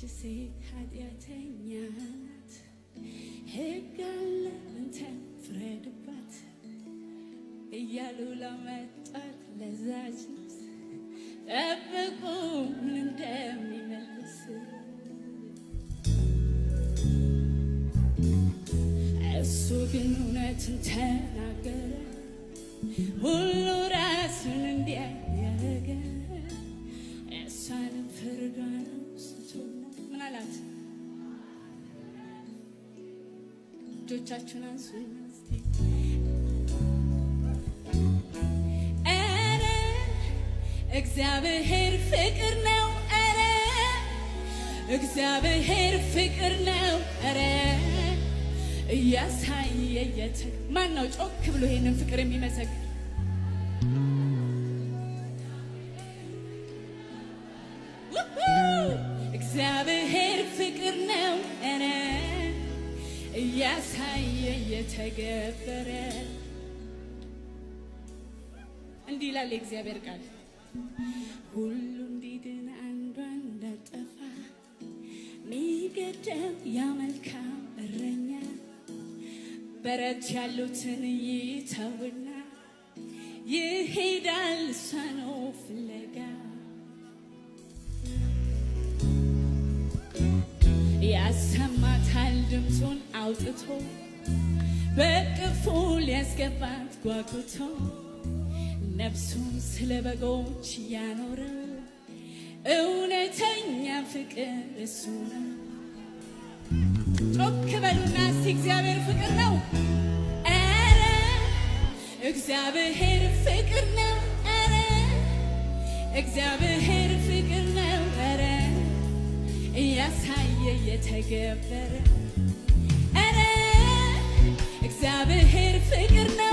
ሴት ኃጢአተኛ ናት ሕግ አለ አንተ ፍረድባት እያሉ ለመጣት ለዛች ነፍስ ጠብቁ ምን እንደሚመልስ እሱ ግን እውነትን ተናገረ ሁሉ ራሱን እንዲያደረገ እሷንም ፍርዷን ስቶና ምን አላት እጆቻችሁን አንሱ ኧረ እግዚአብሔር ፍቅር ነው ኧረ እግዚአብሔር ፍቅር ነው ኧረ እያሳየ ማን ነው ጮክ ብሎ ይሄንን ፍቅር የሚመሰክር እግዚአብሔር ፍቅር ነው ኧረ እያሳየ የተገበረ እንዲህ ይላል የእግዚአብሔር ቃል ሁሉ እንዲድን አንዷ እንዳጠፋ ሚገደው ያ መልካም እረኛ በረት ያሉትን ይተውና ይሄዳል እሷ ነው ፍለጋ ያሰማታል ድምፁን አውጥቶ በቅፉ ሊያስገባት ጓጉቶ ነፍሱን ስለ በጎች ያኖረ እውነተኛ ፍቅር እሱ ነው ጮክ በሉና እስቲ እግዚአብሔር ፍቅር ነው ኧረ እግዚአብሔር ፍቅር ነው ኧረ እግዚአብሔር ፍቅር ነው ኧረ እያሳየ የተገበረ ኧረ እግዚአብሔር ፍቅር ነው